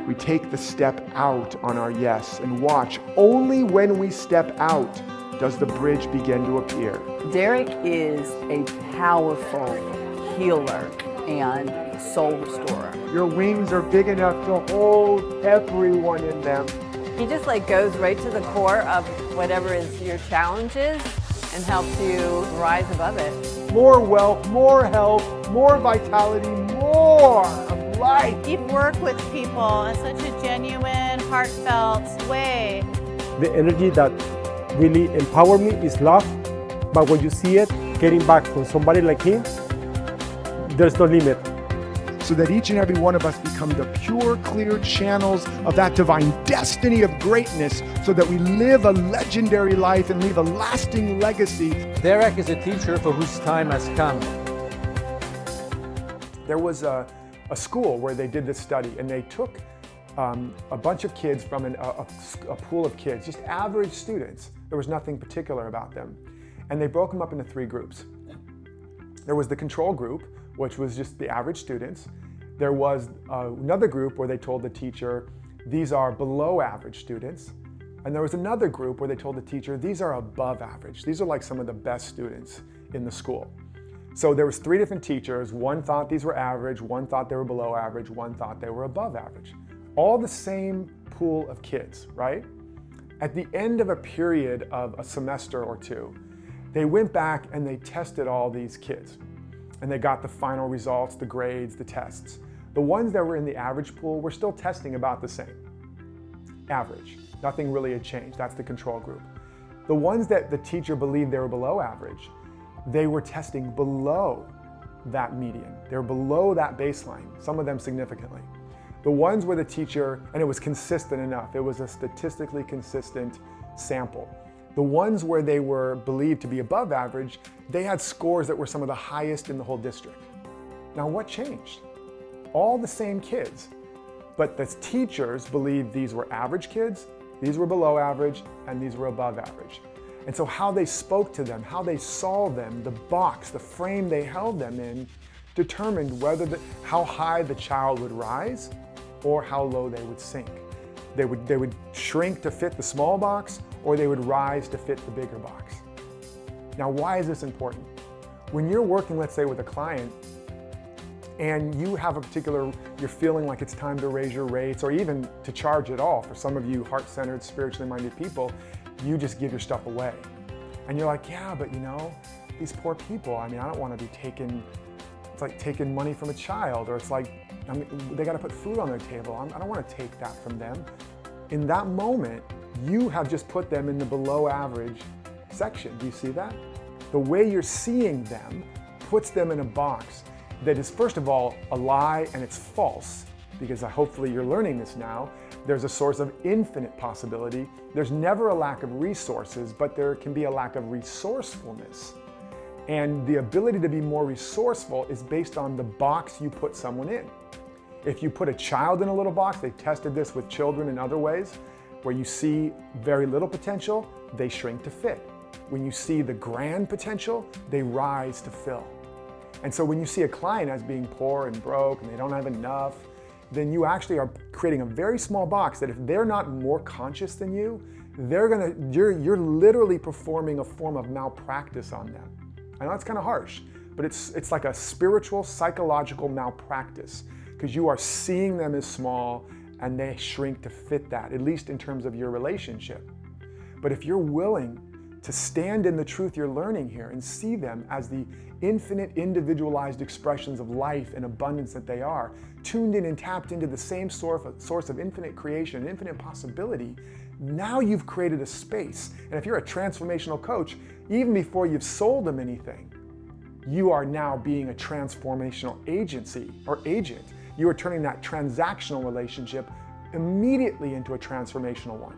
We take the step out on our yes and watch. Only when we step out does the bridge begin to appear. Derek is a powerful healer and soul restorer. Your wings are big enough to hold everyone in them. He just goes right to the core of whatever is your challenges and helps you rise above it. More wealth, more health, more vitality, more of life. You work with people in such a genuine, heartfelt way. The energy that really empowers me is love, but when you see it getting back from somebody like him, there's no limit. So that each and every one of us become the pure, clear channels of that divine destiny of greatness, so that we live a legendary life and leave a lasting legacy. Derek is a teacher for whose time has come. There was a school where they did this study, and they took a bunch of kids from a pool of kids, just average students. There was nothing particular about them. And they broke them up into 3 groups. There was the control group, which was just the average students. There was another group where they told the teacher, these are below average students. And there was another group where they told the teacher, these are above average. These are like some of the best students in the school. So there was 3 different teachers. One thought these were average, one thought they were below average, one thought they were above average. All the same pool of kids, right? At the end of a period of a semester or 2, they went back and they tested all these kids. And they got the final results, the grades, the tests. The ones that were in the average pool were still testing about the same. Average. Nothing really had changed. That's the control group. The ones that the teacher believed they were below average, they were testing below that median. They were below that baseline, some of them significantly. The ones where the teacher, and it was consistent enough, it was a statistically consistent sample. The ones where they were believed to be above average, they had scores that were some of the highest in the whole district. Now what changed? All the same kids, but the teachers believed these were average kids, these were below average, and these were above average. And so how they spoke to them, how they saw them, the box, the frame they held them in, determined how high the child would rise or how low they would sink. They would shrink to fit the small box, or they would rise to fit the bigger box. Now, why is this important? When you're working, let's say, with a client, and you have you're feeling like it's time to raise your rates, or even to charge at all. For some of you heart-centered, spiritually minded people, you just give your stuff away. And you're like, yeah, but these poor people, I don't want to be it's like taking money from a child, or it's like, they got to put food on their table. I don't want to take that from them. In that moment, you have just put them in the below average section. Do you see that? The way you're seeing them puts them in a box that is, first of all, a lie, and it's false, because hopefully you're learning this now. There's a source of infinite possibility. There's never a lack of resources, but there can be a lack of resourcefulness. And the ability to be more resourceful is based on the box you put someone in. If you put a child in a little box, they tested this with children in other ways, where you see very little potential, they shrink to fit. When you see the grand potential, they rise to fill. And so when you see a client as being poor and broke and they don't have enough, then you actually are creating a very small box that if they're not more conscious than you, you're literally performing a form of malpractice on them. I know it's kind of harsh, but it's like a spiritual, psychological malpractice, because you are seeing them as small and they shrink to fit that, at least in terms of your relationship. But if you're willing to stand in the truth you're learning here and see them as the infinite individualized expressions of life and abundance that they are, tuned in and tapped into the same source of infinite creation, infinite possibility, now you've created a space. And if you're a transformational coach, even before you've sold them anything, you are now being a transformational agency or agent. You are turning that transactional relationship immediately into a transformational one.